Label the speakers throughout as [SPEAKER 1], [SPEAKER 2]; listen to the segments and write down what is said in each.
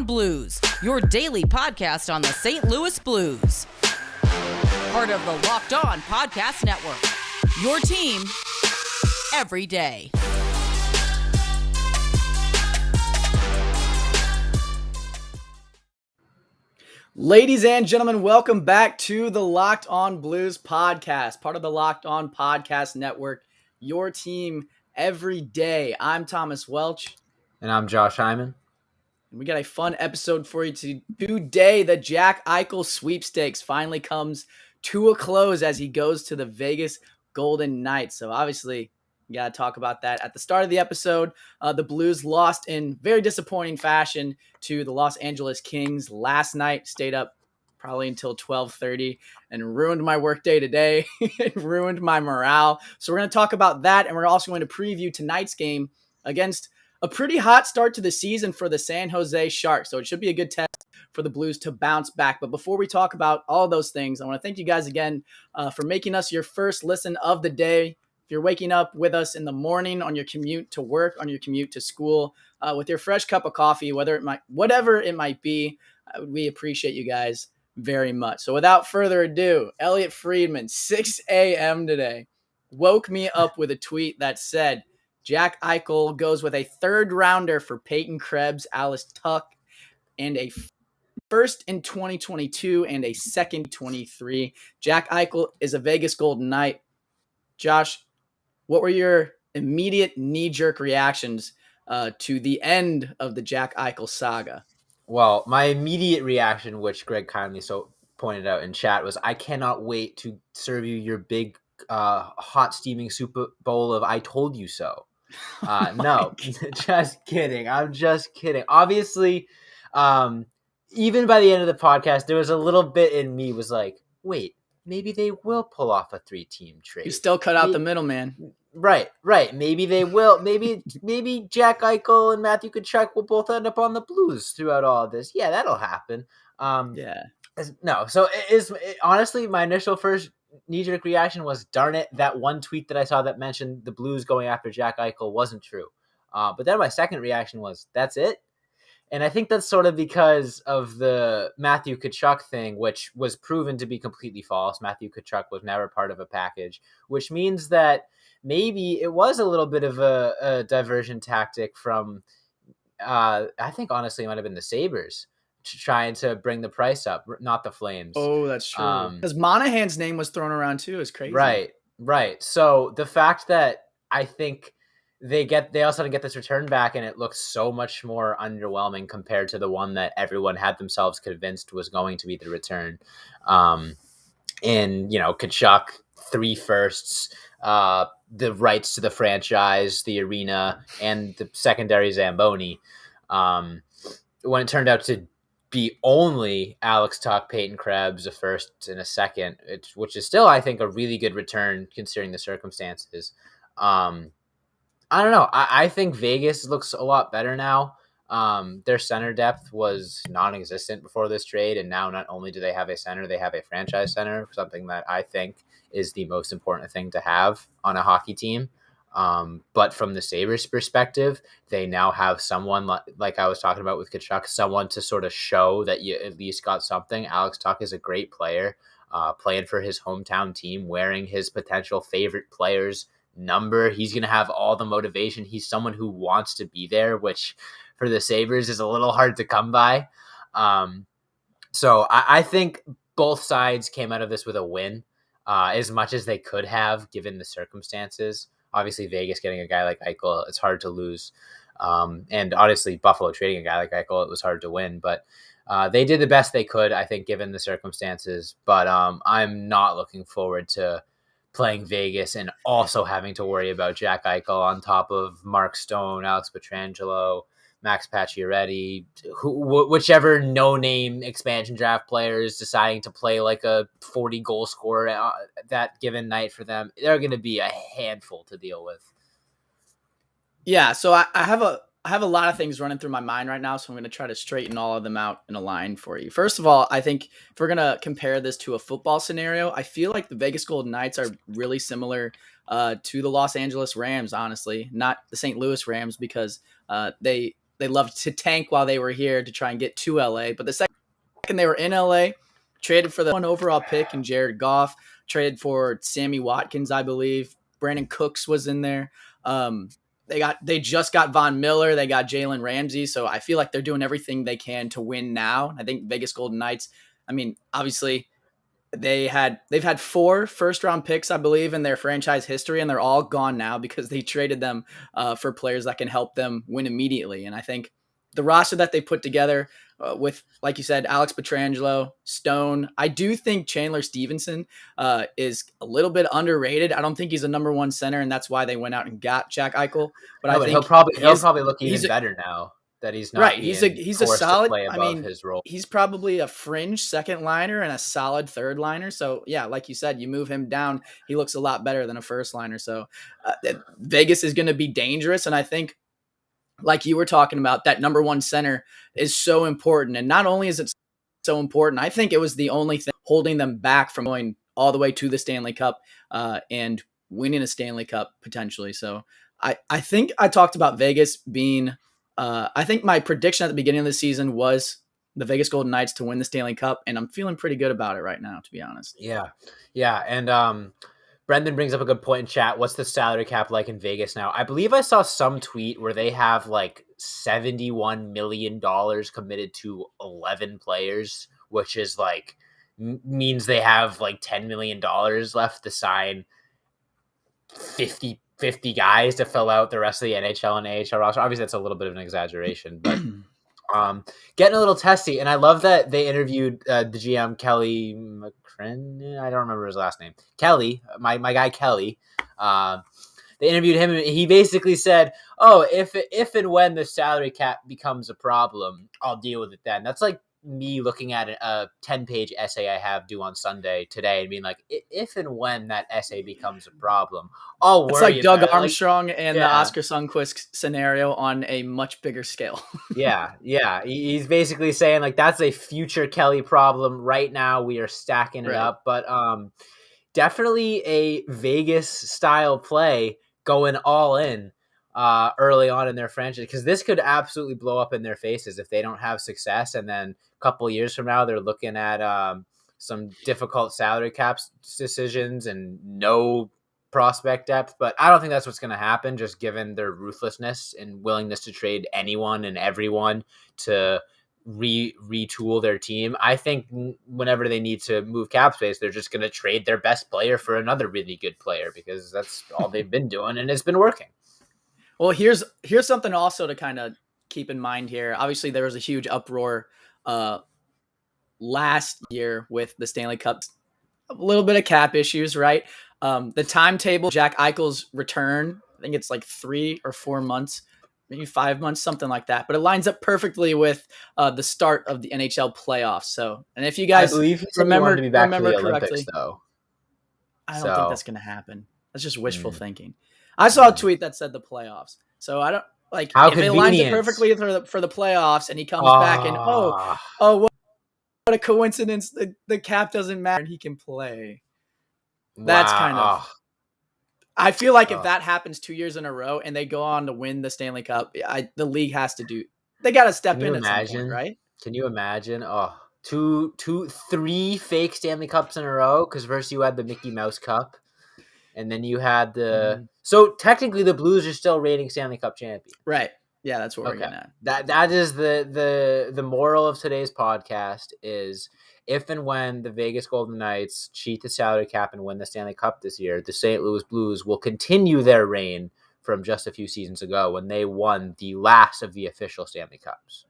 [SPEAKER 1] On Blues, your daily podcast on the St. Louis Blues. Part of the Locked On Podcast Network, your team every day.
[SPEAKER 2] Ladies and gentlemen, welcome back to the Locked On Blues podcast, part of the Locked On Podcast Network, your team every day. I'm Thomas Welch.
[SPEAKER 3] And I'm Josh Hyman.
[SPEAKER 2] And we got a fun episode for you today. The Jack Eichel sweepstakes finally comes to a close as he goes to the Vegas Golden Knights. So obviously, we got to talk about that. At the start of the episode, the Blues lost in very disappointing fashion to the Los Angeles Kings last night. Stayed up probably until 12:30 and ruined my workday today. It ruined my morale. So we're going to talk about that, and we're also going to preview tonight's game against a pretty hot start to the season for the San Jose Sharks. So it should be a good test for the Blues to bounce back. But before we talk about all those things, I want to thank you guys again for making us your first listen of the day. If you're waking up with us in the morning on your commute to work, on your commute to school, with your fresh cup of coffee, whatever it might be, we appreciate you guys very much. So without further ado, Elliot Friedman, 6 a.m. today, woke me up with a tweet that said, Jack Eichel goes with a third rounder for Peyton Krebs, Alex Tuch, and a first in 2022 and a second 23. Jack Eichel is a Vegas Golden Knight. Josh, what were your immediate knee-jerk reactions to the end of the Jack Eichel saga?
[SPEAKER 3] Well, my immediate reaction, which Greg kindly pointed out in chat, was I cannot wait to serve you your big hot steaming soup bowl of I told you so. No, just kidding. I'm just kidding. Obviously, even by the end of the podcast, there was a little bit in me was like, wait, maybe they will pull off a 3-team trade.
[SPEAKER 2] You still cut out the middleman.
[SPEAKER 3] Right. Maybe they will. Maybe Jack Eichel and Matthew Tkachuk will both end up on the Blues throughout all of this. Yeah, that'll happen.
[SPEAKER 2] Yeah.
[SPEAKER 3] No. So honestly, my initial first knee-jerk reaction was, darn it, that one tweet that I saw that mentioned the Blues going after Jack Eichel wasn't true. But then my second reaction was, that's it? And I think that's sort of because of the Matthew Tkachuk thing, which was proven to be completely false. Matthew Tkachuk was never part of a package, which means that maybe it was a little bit of a diversion tactic from, I think honestly it might have been the Sabres, trying to bring the price up, not the Flames.
[SPEAKER 2] Oh, that's true. Because Monahan's name was thrown around too is crazy.
[SPEAKER 3] Right. So the fact that I think they also get this return back, and it looks so much more underwhelming compared to the one that everyone had themselves convinced was going to be the return. Tkachuk, 3 firsts, the rights to the franchise, the arena, and the secondary Zamboni. When it turned out to be only Alex Tuch, Peyton Krebs, a first and a second, which is still, I think, a really good return considering the circumstances. I don't know. I think Vegas looks a lot better now. Their center depth was non-existent before this trade, and now not only do they have a center, they have a franchise center, something that I think is the most important thing to have on a hockey team. But from the Sabres perspective, they now have someone like I was talking about with Tkachuk, someone to sort of show that you at least got something. Alex Tuch is a great player, playing for his hometown team, wearing his potential favorite player's number. He's going to have all the motivation. He's someone who wants to be there, which for the Sabres is a little hard to come by. So I think both sides came out of this with a win, as much as they could have given the circumstances. Obviously, Vegas getting a guy like Eichel, it's hard to lose. And honestly, Buffalo trading a guy like Eichel, it was hard to win. But they did the best they could, I think, given the circumstances. But I'm not looking forward to playing Vegas and also having to worry about Jack Eichel on top of Mark Stone, Alex Pietrangelo, Max Pacioretty, whichever no-name expansion draft player is deciding to play like a 40-goal scorer that given night for them. They're going to be a handful to deal with.
[SPEAKER 2] Yeah, so I have a lot of things running through my mind right now, so I'm going to try to straighten all of them out in a line for you. First of all, I think if we're going to compare this to a football scenario, I feel like the Vegas Golden Knights are really similar to the Los Angeles Rams, honestly. Not the St. Louis Rams, because the they loved to tank while they were here to try and get to LA. But the second they were in LA, traded for the 1 overall pick and Jared Goff, traded for Sammy Watkins, I believe. Brandon Cooks was in there. They just got Von Miller. They got Jalen Ramsey. So I feel like they're doing everything they can to win now. I think Vegas Golden Knights, I mean, obviously they've had 4 first-round picks, I believe, in their franchise history, and they're all gone now because they traded them for players that can help them win immediately. And I think the roster that they put together with, like you said, Alex Pietrangelo, Stone, I do think Chandler Stevenson is a little bit underrated. I don't think he's a number 1 center, and that's why they went out and got Jack Eichel. But I think
[SPEAKER 3] he'll probably look even better now that he's not
[SPEAKER 2] right. He's a solid.
[SPEAKER 3] To play above his role.
[SPEAKER 2] He's probably a fringe second liner and a solid third liner. So yeah, like you said, you move him down, he looks a lot better than a first liner. So Vegas is going to be dangerous, and I think, like you were talking about, that number 1 center is so important. And not only is it so important, I think it was the only thing holding them back from going all the way to the Stanley Cup and winning a Stanley Cup potentially. So I think I talked about Vegas being. I think my prediction at the beginning of the season was the Vegas Golden Knights to win the Stanley Cup, and I'm feeling pretty good about it right now, to be honest.
[SPEAKER 3] Yeah. And Brendan brings up a good point in chat. What's the salary cap like in Vegas now? I believe I saw some tweet where they have like $71 million committed to 11 players, which is like means they have like $10 million left to sign 50 guys to fill out the rest of the NHL and AHL roster. Obviously, that's a little bit of an exaggeration, but getting a little testy. And I love that they interviewed the GM, Kelly McCrin. I don't remember his last name. Kelly, my guy Kelly. They interviewed him, and he basically said, "Oh, if and when the salary cap becomes a problem, I'll deal with it then." That's like me looking at a 10-page essay I have due on Sunday today and being like, if and when that essay becomes a problem, I'll worry. It's
[SPEAKER 2] like Doug
[SPEAKER 3] about
[SPEAKER 2] Armstrong and the Oscar Sundquist scenario on a much bigger scale.
[SPEAKER 3] Yeah. He's basically saying like that's a future Kelly problem. Right now we are stacking it up, but definitely a Vegas style play going all in early on in their franchise, because this could absolutely blow up in their faces if they don't have success, and then a couple of years from now they're looking at some difficult salary cap decisions and no prospect depth. But I don't think that's what's going to happen, just given their ruthlessness and willingness to trade anyone and everyone to retool their team. I think whenever they need to move cap space, they're just going to trade their best player for another really good player, because that's all they've been doing and it's been working.
[SPEAKER 2] Well, here's something also to kind of keep in mind here. Obviously, there was a huge uproar last year with the Stanley Cup, a little bit of cap issues, right? The timetable, Jack Eichel's return, I think it's like 3 or 4 months, maybe 5 months, something like that. But it lines up perfectly with the start of the NHL playoffs. So, and if you guys remember correctly,
[SPEAKER 3] Olympics, though.
[SPEAKER 2] I don't think that's going to happen. That's just wishful thinking. I saw a tweet that said the playoffs. So I don't like
[SPEAKER 3] how
[SPEAKER 2] if it lines up perfectly for the playoffs and he comes back and what a coincidence. The cap doesn't matter and he can play. That's kind of I feel like if that happens 2 years in a row and they go on to win the Stanley Cup, the league has to they got to step in at some point, right?
[SPEAKER 3] Can you imagine? 3 fake Stanley Cups in a row, because first you had the Mickey Mouse Cup. And then you had so technically the Blues are still reigning Stanley Cup champion.
[SPEAKER 2] Right. Yeah, that's what we're getting at.
[SPEAKER 3] That is the moral of today's podcast is, if and when the Vegas Golden Knights cheat the salary cap and win the Stanley Cup this year, the St. Louis Blues will continue their reign from just a few seasons ago when they won the last of the official Stanley Cups.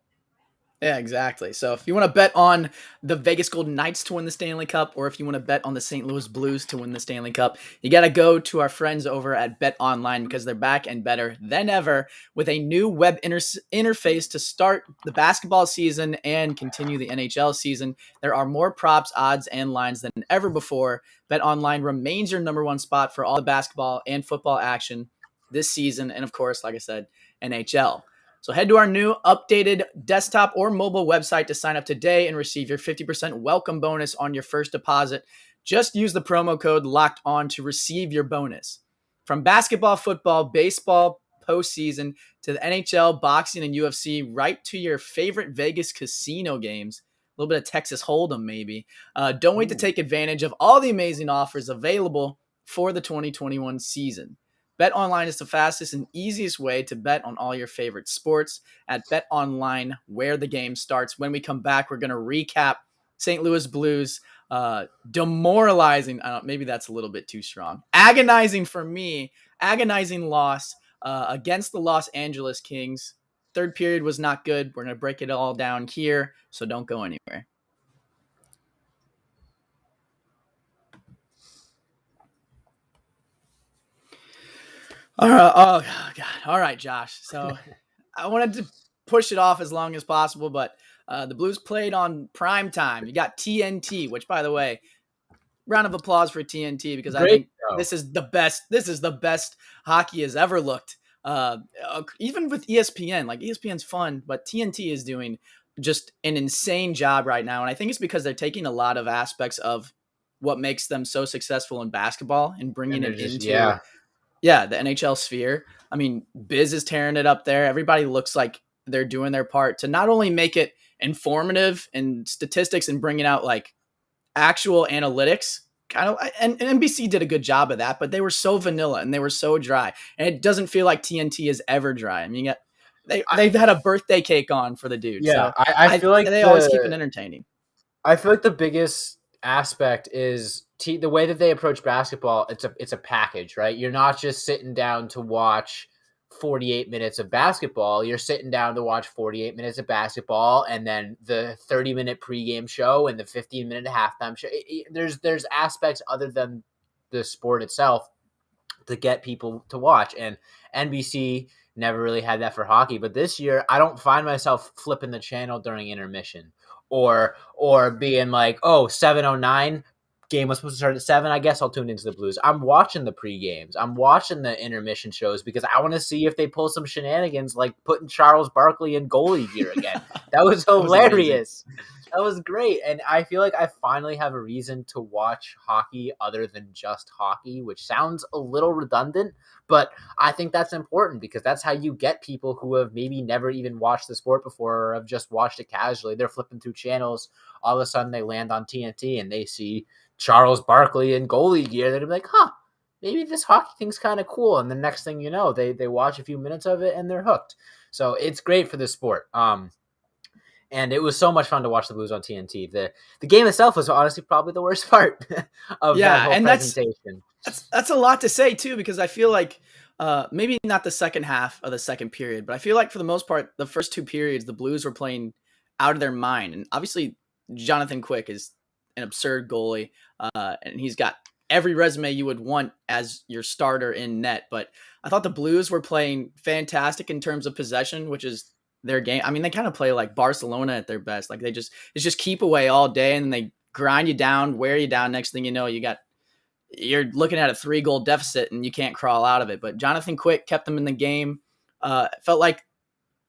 [SPEAKER 2] Yeah, exactly. So if you want to bet on the Vegas Golden Knights to win the Stanley Cup, or if you want to bet on the St. Louis Blues to win the Stanley Cup, you got to go to our friends over at Bet Online, because they're back and better than ever with a new web interface to start the basketball season and continue the NHL season. There are more props, odds, and lines than ever before. Bet Online remains your number one spot for all the basketball and football action this season. And of course, like I said, NHL. So head to our new updated desktop or mobile website to sign up today and receive your 50% welcome bonus on your first deposit. Just use the promo code LOCKEDON to receive your bonus. From basketball, football, baseball, postseason to the NHL, boxing, and UFC, right to your favorite Vegas casino games. A little bit of Texas Hold'em, maybe. Don't wait to take advantage of all the amazing offers available for the 2021 season. BetOnline is the fastest and easiest way to bet on all your favorite sports. At BetOnline, where the game starts. When we come back, we're going to recap St. Louis Blues demoralizing. Maybe that's a little bit too strong. Agonizing for me. Agonizing loss against the Los Angeles Kings. Third period was not good. We're going to break it all down here, so don't go anywhere. All right. Oh, God. All right, Josh. So I wanted to push it off as long as possible, but the Blues played on prime time. You got TNT, which, by the way, round of applause for TNT because I think this is the best. This is the best hockey has ever looked. Even with ESPN, like ESPN's fun, but TNT is doing just an insane job right now. And I think it's because they're taking a lot of aspects of what makes them so successful in basketball and bringing it into the NHL sphere. I mean, Biz is tearing it up there. Everybody looks like they're doing their part to not only make it informative and statistics and bringing out like actual analytics kind of, and NBC did a good job of that, but they were so vanilla and they were so dry, and it doesn't feel like TNT is ever dry. I mean, they've had a birthday cake on for the dude.
[SPEAKER 3] Yeah,
[SPEAKER 2] so
[SPEAKER 3] I feel like
[SPEAKER 2] they always keep it entertaining.
[SPEAKER 3] I feel like the biggest aspect is the way that they approach basketball. It's a package, right? You're not just sitting down to watch 48 minutes of basketball. You're sitting down to watch 48 minutes of basketball and then the 30-minute pregame show and the 15-minute halftime show. There's aspects other than the sport itself to get people to watch, and NBC never really had that for hockey. But this year, I don't find myself flipping the channel during intermission or being like, oh, 7:09. Game was supposed to start at 7. I guess I'll tune into the Blues. I'm watching the pre-games. I'm watching the intermission shows because I want to see if they pull some shenanigans like putting Charles Barkley in goalie gear again. That was hilarious. That was great. And I feel like I finally have a reason to watch hockey other than just hockey, which sounds a little redundant, but I think that's important because that's how you get people who have maybe never even watched the sport before or have just watched it casually. They're flipping through channels. All of a sudden they land on TNT and they see Charles Barkley in goalie gear. They'd be like, maybe this hockey thing's kind of cool. And the next thing you know, they watch a few minutes of it and they're hooked. So it's great for the sport. And it was so much fun to watch the Blues on TNT. The game itself was honestly probably the worst part of that whole presentation.
[SPEAKER 2] That's a lot to say too, because I feel like maybe not the second half of the second period, but I feel like for the most part, the first two periods, the Blues were playing out of their mind. And obviously Jonathan Quick is an absurd goalie, and he's got every resume you would want as your starter in net. But I thought the Blues were playing fantastic in terms of possession, which is their game. I mean, they kind of play like Barcelona at their best. Like it's just keep away all day and they grind you down, wear you down. Next thing you know, you're looking at a 3-goal deficit and you can't crawl out of it. But Jonathan Quick kept them in the game. Felt like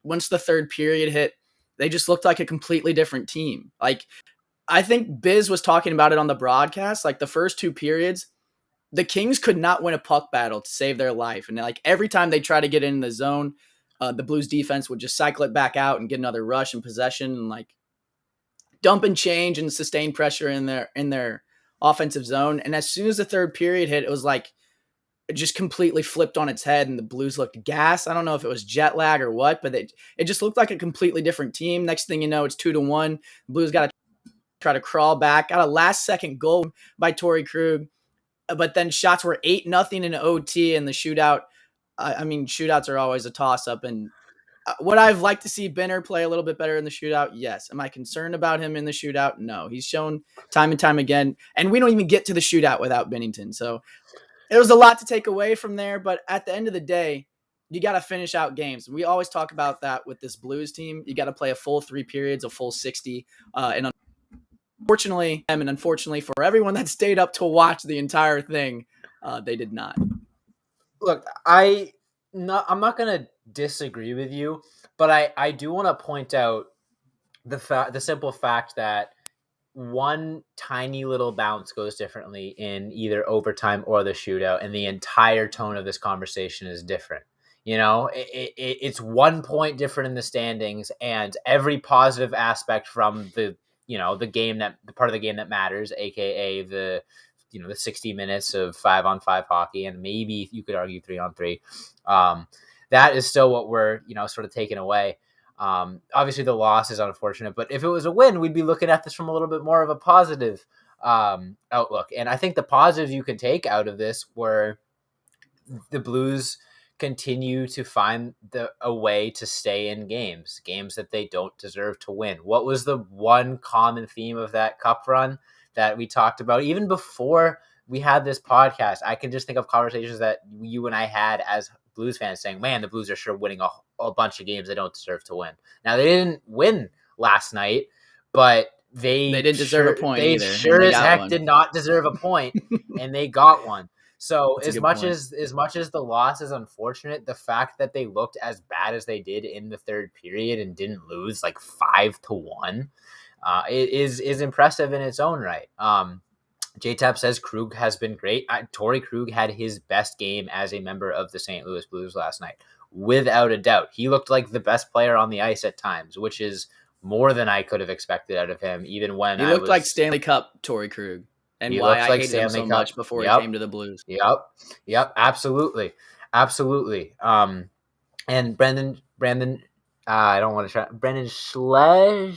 [SPEAKER 2] once the third period hit, they just looked like a completely different team. Like, I think Biz was talking about it on the broadcast. Like the first two periods, the Kings could not win a puck battle to save their life. And like every time they try to get in the zone, the Blues defense would just cycle it back out and get another rush and possession and like dump and change and sustain pressure in their offensive zone. And as soon as the third period hit, it was like it just completely flipped on its head and the Blues looked gassed. I don't know if it was jet lag or what, but it just looked like a completely different team. Next thing you know, it's 2-1. The Blues got to try to crawl back. Got a last-second goal by Torrey Krug, but then shots were 8-0 in OT and the shootout. I mean, shootouts are always a toss-up, and would I've liked to see Benner play a little bit better in the shootout? Yes. Am I concerned about him in the shootout? No. He's shown time and time again, and we don't even get to the shootout without Bennington. So there was a lot to take away from there, but at the end of the day, you got to finish out games. We always talk about that with this Blues team. You got to play a full 3 periods, a full 60, and unfortunately for everyone that stayed up to watch the entire thing, they did not.
[SPEAKER 3] Look, I'm not going to disagree with you, but I do want to point out the simple fact that one tiny little bounce goes differently in either overtime or the shootout, and the entire tone of this conversation is different. It's 1 point different in the standings, and every positive aspect from the the part of the game that matters, aka the 60 minutes of 5-on-5 hockey, and maybe you could argue 3-on-3. That is still what we're sort of taking away. Obviously, the loss is unfortunate, but if it was a win, we'd be looking at this from a little bit more of a positive outlook. And I think the positives you can take out of this were the Blues continue to find a way to stay in games that they don't deserve to win. What was the one common theme of that cup run that we talked about even before we had this podcast? I can just think of conversations that you and I had as Blues fans saying, man, the Blues are sure winning a bunch of games they don't deserve to win. Now, they didn't win last night, but they
[SPEAKER 2] didn't deserve a point
[SPEAKER 3] they
[SPEAKER 2] either.
[SPEAKER 3] Sure
[SPEAKER 2] they
[SPEAKER 3] as heck
[SPEAKER 2] one.
[SPEAKER 3] did not deserve a point, and they got one. So
[SPEAKER 2] That's
[SPEAKER 3] as much as the loss is unfortunate, the fact that they looked as bad as they did in the third period and didn't lose like 5-1 is impressive in its own right. JTAP says Krug has been great. Torrey Krug had his best game as a member of the St. Louis Blues last night, without a doubt. He looked like the best player on the ice at times, which is more than I could have expected out of him. Even when
[SPEAKER 2] he looked like Stanley Cup Torrey Krug. And why I hated him so much before he came to the Blues.
[SPEAKER 3] Yep, absolutely. And Brandon, I don't want to try. Brendan Schlechter.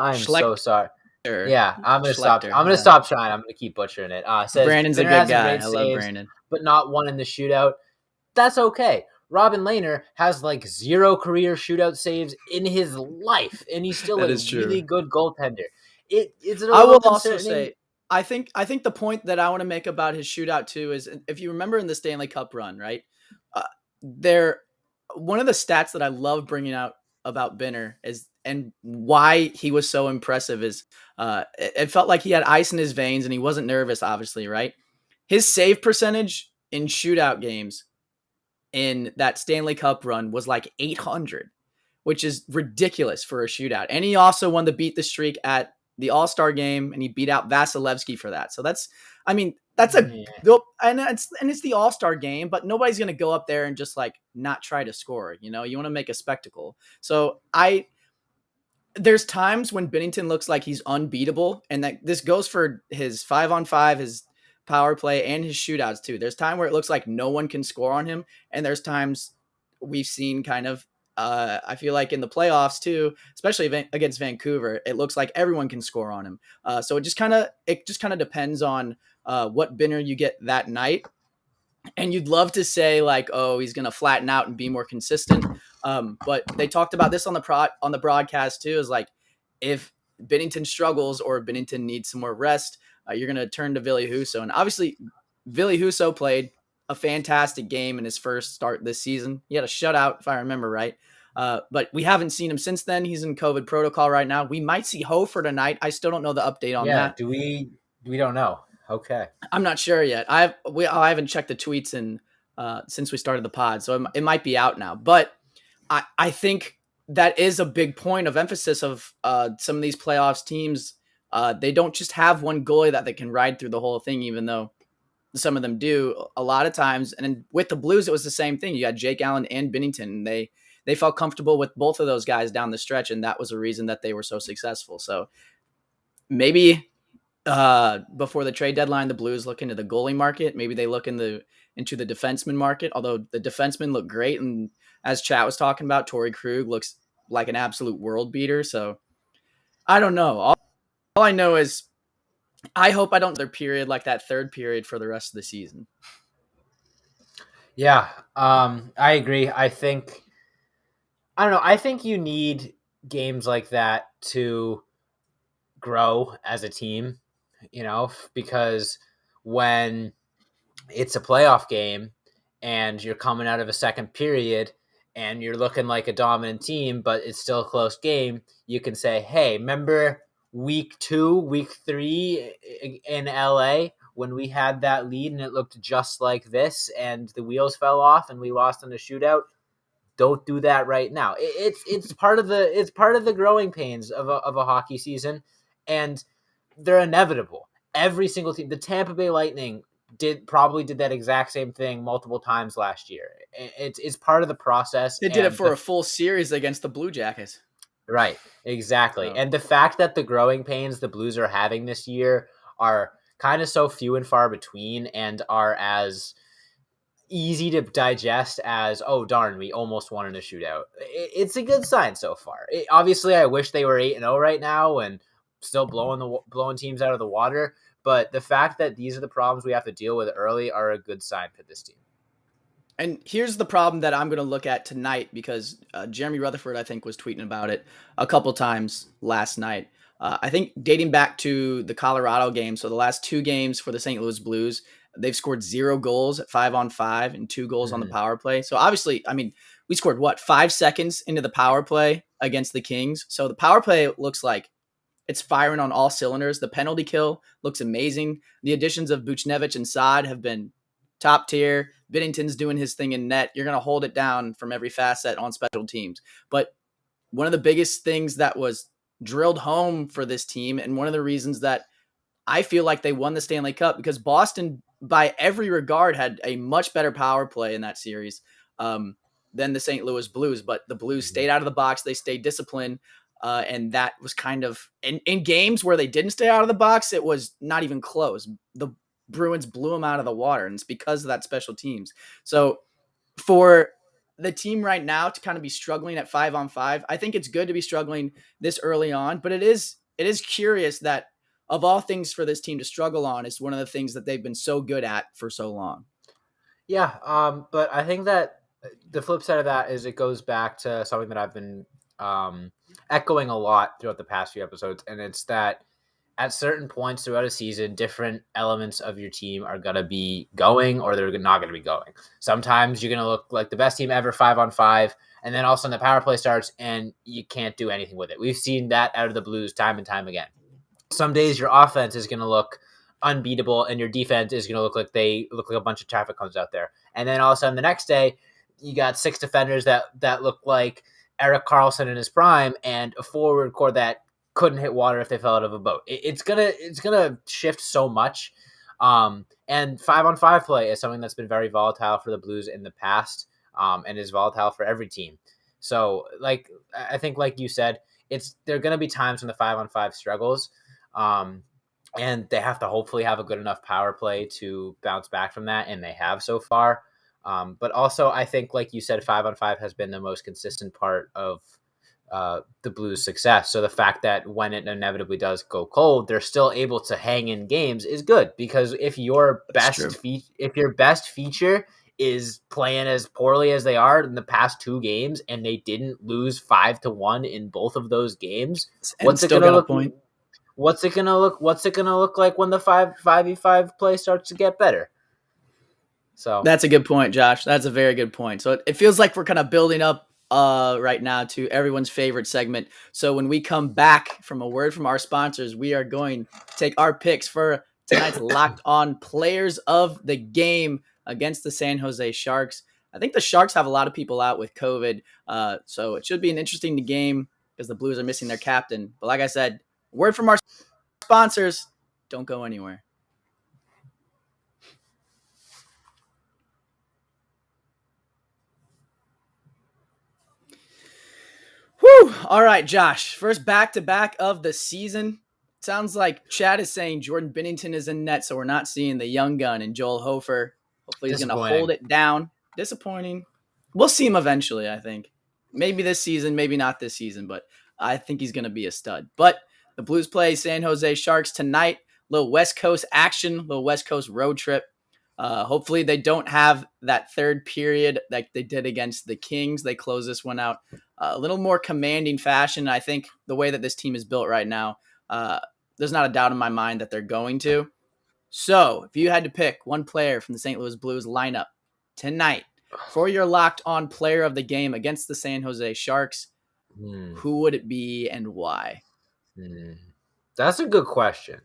[SPEAKER 3] I'm so sorry. Yeah, I'm gonna stop. I'm gonna stop trying. I'm gonna keep butchering it. Says
[SPEAKER 2] Brandon's a good guy. I love Brandon,
[SPEAKER 3] but not one in the shootout. That's okay. Robin Lehner has like 0 career shootout saves in his life, and he's still a really good goaltender.
[SPEAKER 2] I will also say, I think the point that I want to make about his shootout too is, if you remember in the Stanley Cup run, right? One of the stats that I love bringing out about Binner is, and why he was so impressive, is it felt like he had ice in his veins and he wasn't nervous, obviously, right? His save percentage in shootout games in that Stanley Cup run was like 800, which is ridiculous for a shootout. And he also won the beat the streak at the All-Star game, and he beat out Vasilevsky for that. So that's and it's the All-Star game, but nobody's going to go up there and just like not try to score. You want to make a spectacle. So there's times when Binnington looks like he's unbeatable, and that this goes for his 5-on-5, his power play, and his shootouts too. There's time where it looks like no one can score on him, and there's times we've seen kind of I feel like in the playoffs too, especially against Vancouver, it looks like everyone can score on him. So it just kind of depends on what Binner you get that night. And you'd love to say like, oh, he's going to flatten out and be more consistent. But they talked about this on the broadcast too, is like, if Binnington struggles or Binnington needs some more rest, you're going to turn to Ville Husso. And obviously Ville Husso played a fantastic game in his first start this season. He had a shutout, if I remember right. But we haven't seen him since then. He's in COVID protocol right now. We might see Hofer tonight. I still don't know the update on that.
[SPEAKER 3] Do we don't know. Okay.
[SPEAKER 2] I'm not sure yet. I haven't checked the tweets since we started the pod, so it might be out now. But I think that is a big point of emphasis of some of these playoffs teams. They don't just have one goalie that they can ride through the whole thing, even though some of them do a lot of times. And with the Blues, it was the same thing. You got Jake Allen and Binnington. And they felt comfortable with both of those guys down the stretch, and that was a reason that they were so successful. So maybe before the trade deadline, the Blues look into the goalie market. Maybe they look into the defenseman market, although the defensemen look great. And as Chat was talking about, Torrey Krug looks like an absolute world beater. So I don't know. All I know is I hope I don't their period like that third period for the rest of the season.
[SPEAKER 3] Yeah, I agree. I don't know. I think you need games like that to grow as a team, because when it's a playoff game and you're coming out of a second period and you're looking like a dominant team, but it's still a close game, you can say, hey, remember week 2, week 3 in LA when we had that lead and it looked just like this and the wheels fell off and we lost in a shootout? Don't do that right now. It's part of the growing pains of a hockey season, and they're inevitable. Every single team, the Tampa Bay Lightning did that exact same thing multiple times last year. It's part of the process.
[SPEAKER 2] They did it for a full series against the Blue Jackets.
[SPEAKER 3] Right, exactly.
[SPEAKER 2] So.
[SPEAKER 3] And the fact that the growing pains the Blues are having this year are kind of so few and far between and are as easy to digest as, oh darn, we almost won in a shootout. It's a good sign so far. Obviously, I wish they were 8-0 right now and still blowing teams out of the water. But the fact that these are the problems we have to deal with early are a good sign for this team.
[SPEAKER 2] And here's the problem that I'm going to look at tonight, because Jeremy Rutherford, I think, was tweeting about it a couple times last night. I think dating back to the Colorado game, so the last 2 games for the St. Louis Blues, they've scored 0 goals at 5-on-5 and 2 goals on the power play. So obviously, I mean, we scored 5 seconds into the power play against the Kings. So the power play looks like it's firing on all cylinders. The penalty kill looks amazing. The additions of Buchnevich and Saad have been top tier. Binnington's doing his thing in net. You're going to hold it down from every facet on special teams. But one of the biggest things that was drilled home for this team, and one of the reasons that I feel like they won the Stanley Cup, because Boston, by every regard, had a much better power play in that series than the St. Louis Blues. But the Blues stayed out of the box. They stayed disciplined. And that was kind of in games where they didn't stay out of the box, it was not even close. The Bruins blew them out of the water, and it's because of that special teams. So for the team right now to kind of be struggling at 5-on-5, I think it's good to be struggling this early on, but it is curious that of all things for this team to struggle on is one of the things that they've been so good at for so long.
[SPEAKER 3] Yeah. But I think that the flip side of that is it goes back to something that I've been echoing a lot throughout the past few episodes. And it's that at certain points throughout a season, different elements of your team are going to be going or they're not going to be going. Sometimes you're going to look like the best team ever 5-on-5, and then all of a sudden the power play starts and you can't do anything with it. We've seen that out of the Blues time and time again. Some days your offense is going to look unbeatable and your defense is going to look like a bunch of traffic cones out there. And then all of a sudden the next day you got 6 defenders that look like Erik Karlsson in his prime and a forward core that couldn't hit water if they fell out of a boat. It's gonna shift so much. And 5-on-5 play is something that's been very volatile for the Blues in the past, and is volatile for every team. So I think like you said, there are going to be times when the 5-on-5 struggles, and they have to hopefully have a good enough power play to bounce back from that, and they have so far. But also I think, like you said, 5-on-5 has been the most consistent part of the Blues' success. So the fact that when it inevitably does go cold, they're still able to hang in games is good, because if your best feature is playing as poorly as they are in the past 2 games and they didn't lose 5-1 in both of those games, what's it going to look like when the 5v5 play starts to get better? So
[SPEAKER 2] that's a good point, Josh. That's a very good point. So it feels like we're kind of building up right now to everyone's favorite segment. So when we come back from a word from our sponsors, we are going to take our picks for tonight's Locked On Players of the Game against the San Jose Sharks. I think the Sharks have a lot of people out with COVID, so it should be an interesting game because the Blues are missing their captain. But like I said, word from our sponsors, don't go anywhere. Whew. All right, Josh. First back-to-back of the season. Sounds like Chad is saying Jordan Binnington is in net, so we're not seeing the young gun and Joel Hofer. Hopefully he's going to hold it down. Disappointing. We'll see him eventually, I think. Maybe this season, maybe not this season, but I think he's going to be a stud. But the Blues play San Jose Sharks tonight. Little West Coast action, little West Coast road trip. Hopefully they don't have that third period like they did against the Kings. They close this one out a little more commanding fashion. I think the way that this team is built right now, there's not a doubt in my mind that they're going to. So if you had to pick one player from the St. Louis Blues lineup tonight for your Locked On Player of the Game against the San Jose Sharks, who would it be and why?
[SPEAKER 3] That's a good question.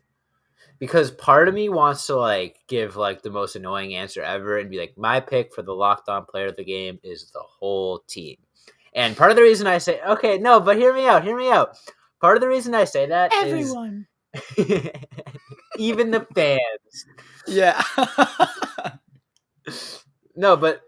[SPEAKER 3] Because part of me wants to give the most annoying answer ever and be like, my pick for the Locked On Player of the Game is the whole team. And part of the reason I say, okay, no, but hear me out. Part of the reason I say that
[SPEAKER 2] Everyone.
[SPEAKER 3] is even the fans.
[SPEAKER 2] Yeah.
[SPEAKER 3] No, but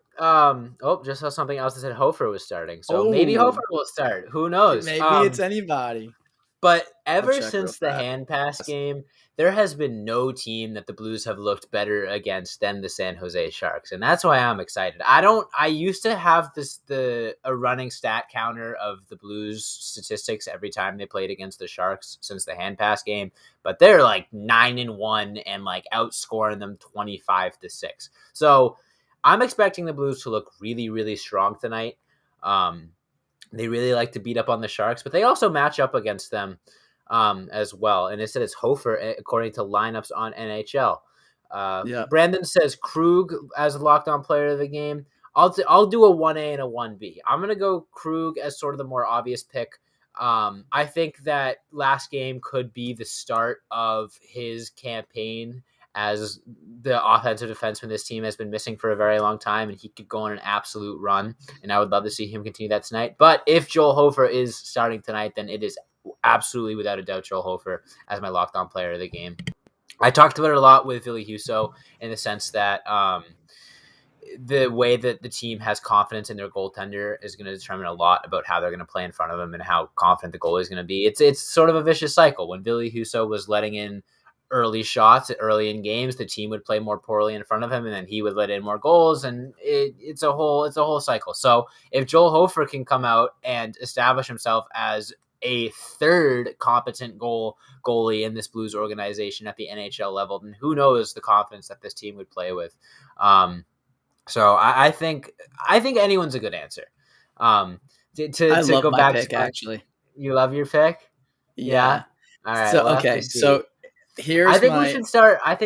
[SPEAKER 3] just saw something else that said Hofer was starting. So maybe
[SPEAKER 2] Oh,
[SPEAKER 3] Hofer will start. Who knows?
[SPEAKER 2] maybe it's anybody.
[SPEAKER 3] But
[SPEAKER 2] I'll
[SPEAKER 3] ever
[SPEAKER 2] check real
[SPEAKER 3] since the
[SPEAKER 2] fast.
[SPEAKER 3] hand pass game, there has been no team that the Blues have looked better against than the San Jose Sharks, and that's why I'm excited. I used to have a running stat counter of the Blues statistics every time they played against the Sharks since the hand pass game, but they're like 9-1 and like outscoring them 25-6. So I'm expecting the Blues to look really, really strong tonight. They really like to beat up on the Sharks, but they also match up against them as well. And it said it's Hofer according to lineups on NHL.
[SPEAKER 2] Yeah.
[SPEAKER 3] Brandon says Krug as a locked on player of the game. I'll do a 1A and a 1B. I'm going to go Krug as sort of the more obvious pick. I think that last game could be the start of his campaign as the offensive defenseman this team has been missing for a very long time, and he could go on an absolute run, and I would love to see him continue that tonight. But if Joel Hofer is starting tonight, then it is absolutely, without a doubt, Joel Hofer as my locked-on player of the game. I talked about it a lot with Ville Husso in the sense that the way that the team has confidence in their goaltender is going to determine a lot about how they're going to play in front of him and how confident the goalie is going to be. It's sort of a vicious cycle. When Ville Husso was letting in early shots early in games, the team would play more poorly in front of him, and then he would let in more goals, and it's a whole cycle. So if Joel Hofer can come out and establish himself as a third competent goalie in this Blues organization at the NHL level, then who knows the confidence that this team would play with. So I think anyone's a good answer.
[SPEAKER 2] I love
[SPEAKER 3] go
[SPEAKER 2] my
[SPEAKER 3] back
[SPEAKER 2] pick,
[SPEAKER 3] to
[SPEAKER 2] actually.
[SPEAKER 3] You love your pick?
[SPEAKER 2] Yeah.
[SPEAKER 3] All right.
[SPEAKER 2] So
[SPEAKER 3] We'll have to
[SPEAKER 2] okay.
[SPEAKER 3] see.
[SPEAKER 2] So here's
[SPEAKER 3] I think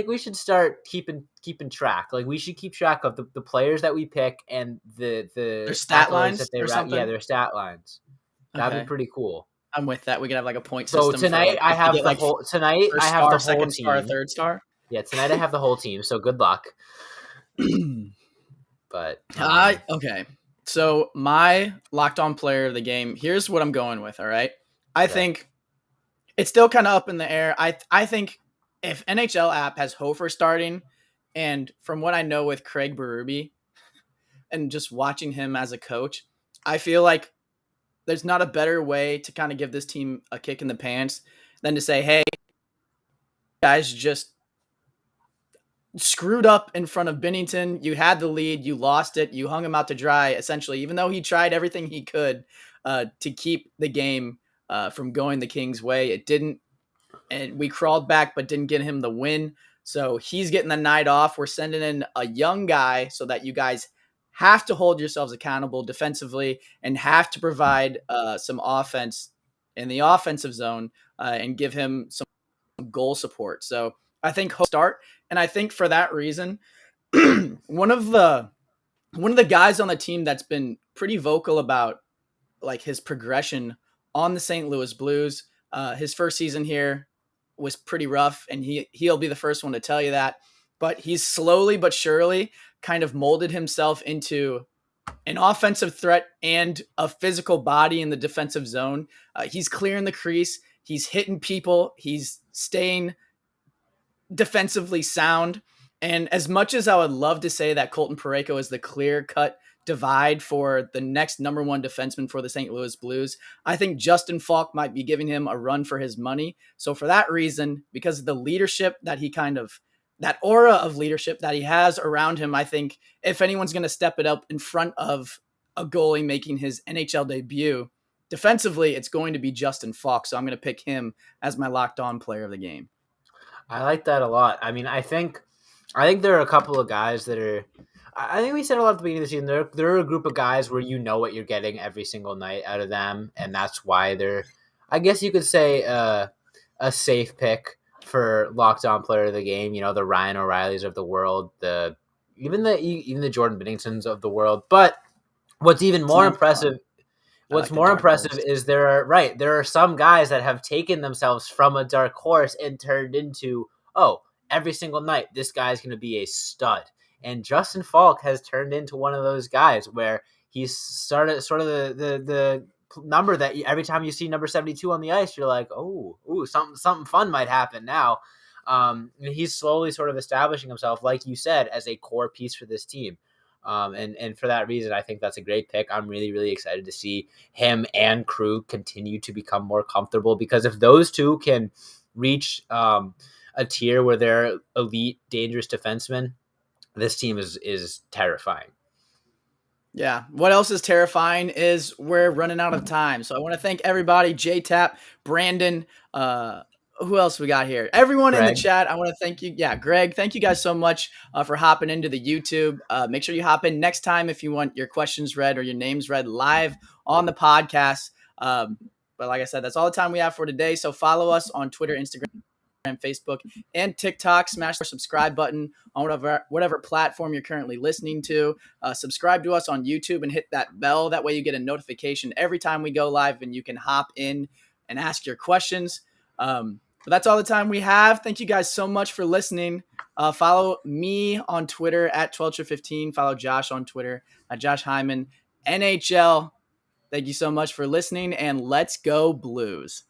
[SPEAKER 3] we should start keeping track. Like we should keep track of the players that we pick and the
[SPEAKER 2] their stat
[SPEAKER 3] accolades
[SPEAKER 2] lines
[SPEAKER 3] that they
[SPEAKER 2] or something.
[SPEAKER 3] Yeah, their stat lines. That'd
[SPEAKER 2] Okay.
[SPEAKER 3] be pretty cool.
[SPEAKER 2] I'm with that. We could have like a point
[SPEAKER 3] So
[SPEAKER 2] system.
[SPEAKER 3] tonight
[SPEAKER 2] for, like,
[SPEAKER 3] I
[SPEAKER 2] if you
[SPEAKER 3] have
[SPEAKER 2] get,
[SPEAKER 3] the
[SPEAKER 2] like,
[SPEAKER 3] whole tonight
[SPEAKER 2] first
[SPEAKER 3] I have
[SPEAKER 2] star,
[SPEAKER 3] the whole
[SPEAKER 2] second
[SPEAKER 3] team.
[SPEAKER 2] star, third star.
[SPEAKER 3] Yeah, tonight I have the whole team. So good luck. But
[SPEAKER 2] okay. So my locked on player of the game, here's what I'm going with, all right? I think it's still kind of up in the air. I think if NHL app has Hofer starting, and from what I know with Craig Berube and just watching him as a coach, I feel like there's not a better way to kind of give this team a kick in the pants than to say, hey, guys just screwed up in front of Binnington. You had the lead. You lost it. You hung him out to dry, essentially, even though he tried everything he could to keep the game from going the Kings' way. It didn't. And we crawled back, but didn't get him the win. So he's getting the night off. We're sending in a young guy so that you guys have to hold yourselves accountable defensively and have to provide some offense in the offensive zone and give him some goal support. So I think he'll start. And I think for that reason, one of the guys on the team that's been pretty vocal about like his progression on the St. Louis Blues, his first season here was pretty rough, and he'll be the first one to tell you that. But he's slowly but surely kind of molded himself into an offensive threat and a physical body in the defensive zone. He's clearing the crease. He's hitting people. He's staying defensively sound. And as much as I would love to say that Colton Parayko is the clear-cut divide for the next number one defenseman for the St. Louis Blues, I think Justin Falk might be giving him a run for his money. So for that reason, because of the leadership that he that aura of leadership that he has around him, I think if anyone's going to step it up in front of a goalie making his NHL debut, defensively, it's going to be Justin Falk. So I'm going to pick him as my locked on player of the game.
[SPEAKER 3] I like that a lot. I mean, I think there are a couple of guys that are. I think we said a lot at the beginning of the season. There are a group of guys where you know what you're getting every single night out of them, and that's why they're. I guess you could say a safe pick for locked on player of the game. You know, the Ryan O'Reillys of the world, even the Jordan Binningtons of the world. But what's even more impressive. What's more impressive is there are some guys that have taken themselves from a dark horse and turned into, every single night this guy's going to be a stud. And Justin Falk has turned into one of those guys where he's started sort of the number that every time you see number 72 on the ice, you're like, something fun might happen now. And he's slowly sort of establishing himself, like you said, as a core piece for this team. And for that reason, I think that's a great pick. I'm really, really excited to see him and Krug continue to become more comfortable, because if those two can reach a tier where they're elite, dangerous defensemen, this team is terrifying.
[SPEAKER 2] Yeah. What else is terrifying is we're running out of time. So I want to thank everybody, J-Tap, Brandon, who else we got here? Everyone in the
[SPEAKER 3] Greg.
[SPEAKER 2] chat. I want to thank you. Yeah, Greg, thank you guys so much for hopping into the YouTube. Make sure you hop in next time if you want your questions read or your names read live on the podcast. But like I said, that's all the time we have for today. So follow us on Twitter, Instagram, Facebook, and TikTok. Smash the subscribe button on whatever platform you're currently listening to. Subscribe to us on YouTube and hit that bell. That way you get a notification every time we go live, and you can hop in and ask your questions. But that's all the time we have. Thank you guys so much for listening. Follow me on Twitter at 1215. Follow Josh on Twitter at Josh Hyman NHL. Thank you so much for listening, and let's go Blues.